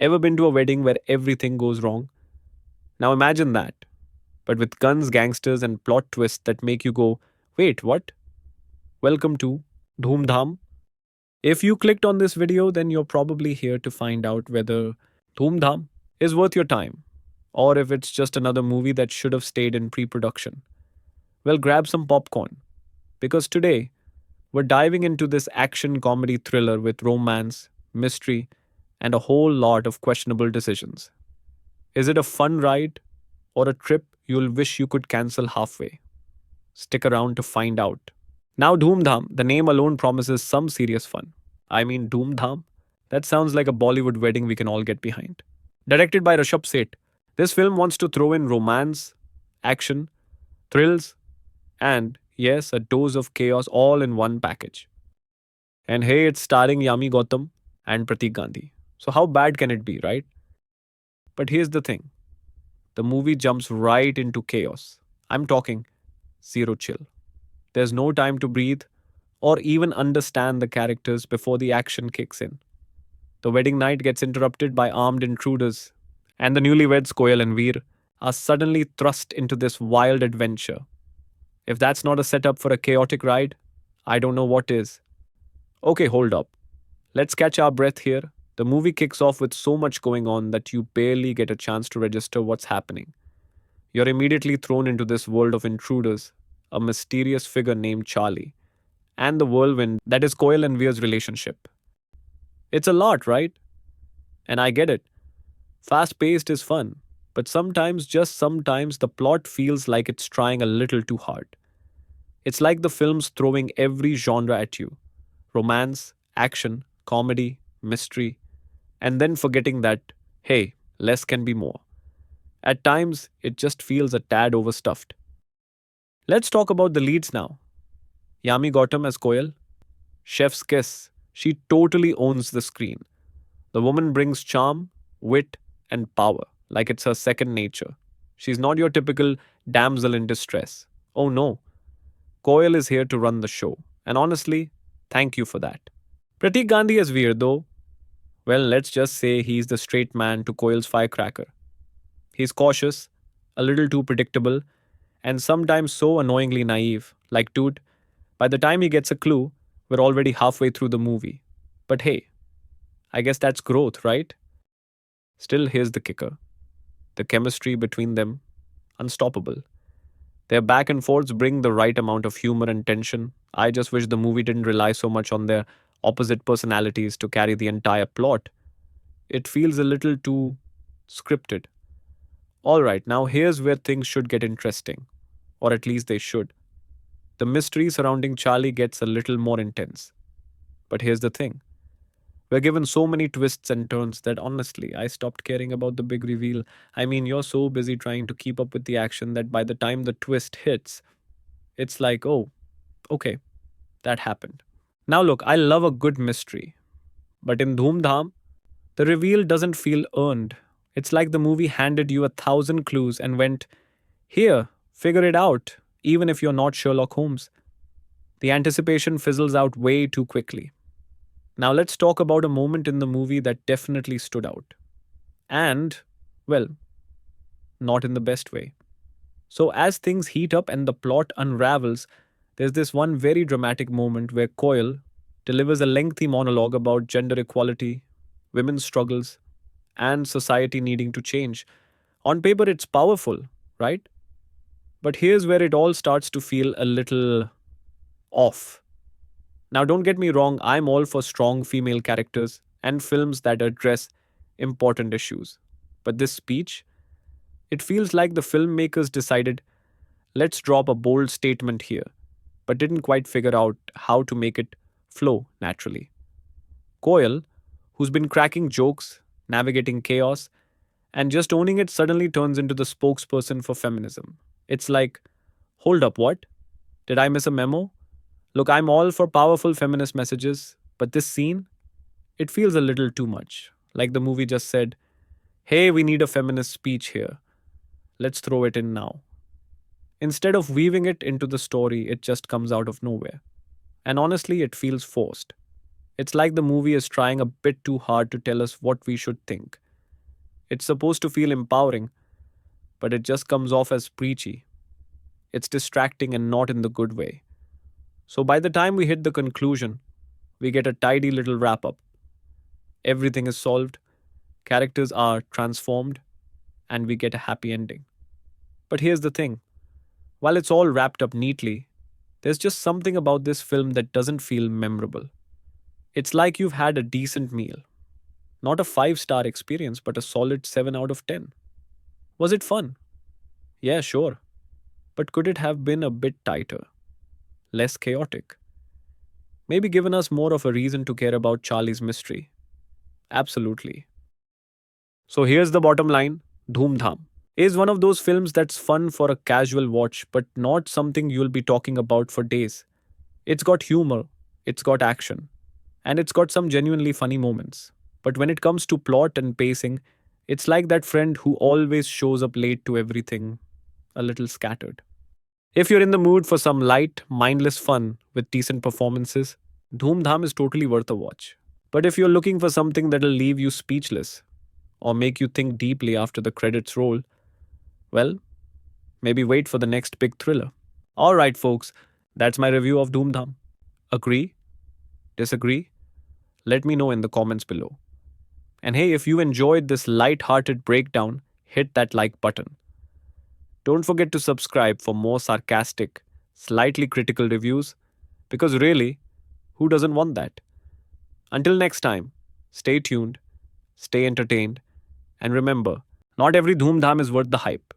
Ever been to a wedding where everything goes wrong? Now imagine that, but with guns, gangsters, and plot twists that make you go, wait, what? Welcome to Dhoom Dhaam. If you clicked on this video, then you're probably here to find out whether Dhoom Dhaam is worth your time, or if it's just another movie that should have stayed in pre production. Well, grab some popcorn, because today we're diving into this action comedy thriller with romance, mystery, and a whole lot of questionable decisions. Is it a fun ride or a trip you'll wish you could cancel halfway? Stick around to find out. Now, Dhoom Dhaam, the name alone promises some serious fun. I mean, Dhoom Dhaam? That sounds like a Bollywood wedding we can all get behind. Directed by Rishabh Seth, this film wants to throw in romance, action, thrills, and, yes, a dose of chaos all in one package. And hey, it's starring Yami Gautam and Pratik Gandhi. So, how bad can it be, right? But here's the thing, the movie jumps right into chaos. I'm talking zero chill. There's no time to breathe or even understand the characters before the action kicks in. The wedding night gets interrupted by armed intruders, and the newlyweds Koyal and Veer are suddenly thrust into this wild adventure. If that's not a setup for a chaotic ride, I don't know what is. Okay, hold up. Let's catch our breath here. The movie kicks off with so much going on that you barely get a chance to register what's happening. You're immediately thrown into this world of intruders, a mysterious figure named Charlie, and the whirlwind that is Koyal and Veer's relationship. It's a lot, right? And I get it. Fast paced is fun, but sometimes, just sometimes, the plot feels like it's trying a little too hard. It's like the film's throwing every genre at you: romance, action, comedy, mystery, and then forgetting that, hey, less can be more. At times, it just feels a tad overstuffed. Let's talk about the leads now. Yami Gautam as Koyal, chef's kiss. She totally owns the screen. The woman brings charm, wit, and power, like it's her second nature. She's not your typical damsel in distress. Oh no, Koyal is here to run the show. And honestly, thank you for that. Pratik Gandhi as Veer, though, well, let's just say he's the straight man to Koyal's firecracker. He's cautious, a little too predictable, and sometimes so annoyingly naive. Like, dude, by the time he gets a clue, we're already halfway through the movie. But hey, I guess that's growth, right? Still, here's the kicker: the chemistry between them, unstoppable. Their back and forths bring the right amount of humor and tension. I just wish the movie didn't rely so much on their opposite personalities to carry the entire plot. It feels a little too scripted. Alright, now here's where things should get interesting. Or at least they should. The mystery surrounding Charlie gets a little more intense. But here's the thing: we're given so many twists and turns that honestly, I stopped caring about the big reveal. I mean, you're so busy trying to keep up with the action that by the time the twist hits, it's like, oh, okay, that happened. Now, look, I love a good mystery, but in Dhoom Dhaam, the reveal doesn't feel earned. It's like the movie handed you 1,000 clues and went, here, figure it out, even if you're not Sherlock Holmes. The anticipation fizzles out way too quickly. Now, let's talk about a moment in the movie that definitely stood out. And, well, not in the best way. So, as things heat up and the plot unravels, there's this one very dramatic moment where Coyle delivers a lengthy monologue about gender equality, women's struggles, and society needing to change. On paper, it's powerful, right? But here's where it all starts to feel a little off. Now, don't get me wrong, I'm all for strong female characters and films that address important issues. But this speech, it feels like the filmmakers decided, let's drop a bold statement here, but didn't quite figure out how to make it flow naturally. Coyle, who's been cracking jokes, navigating chaos, and just owning it, suddenly turns into the spokesperson for feminism. It's like, hold up, what? Did I miss a memo? Look, I'm all for powerful feminist messages, but this scene, it feels a little too much. Like the movie just said, hey, we need a feminist speech here. Let's throw it in now. Instead of weaving it into the story, it just comes out of nowhere. And honestly, it feels forced. It's like the movie is trying a bit too hard to tell us what we should think. It's supposed to feel empowering, but it just comes off as preachy. It's distracting and not in the good way. So by the time we hit the conclusion, we get a tidy little wrap up. Everything is solved, characters are transformed, and we get a happy ending. But here's the thing, while it's all wrapped up neatly, there's just something about this film that doesn't feel memorable. It's like you've had a decent meal. Not a 5-star experience, but a solid 7 out of 10. Was it fun? Yeah, sure. But could it have been a bit tighter? Less chaotic? Maybe given us more of a reason to care about Charlie's mystery? Absolutely. So here's the bottom line, Dhoom Dhaam is one of those films that's fun for a casual watch, but not something you'll be talking about for days. It's got humor, it's got action, and it's got some genuinely funny moments. But when it comes to plot and pacing, it's like that friend who always shows up late to everything, a little scattered. If you're in the mood for some light, mindless fun with decent performances, Dhoom Dhaam is totally worth a watch. But if you're looking for something that'll leave you speechless or make you think deeply after the credits roll, well, maybe wait for the next big thriller. Alright, folks, that's my review of Dhoom Dhaam. Agree? Disagree? Let me know in the comments below. And hey, if you enjoyed this light-hearted breakdown, hit that like button. Don't forget to subscribe for more sarcastic, slightly critical reviews, because really, who doesn't want that? Until next time, stay tuned, stay entertained, and remember, not every Dhoom Dhaam is worth the hype.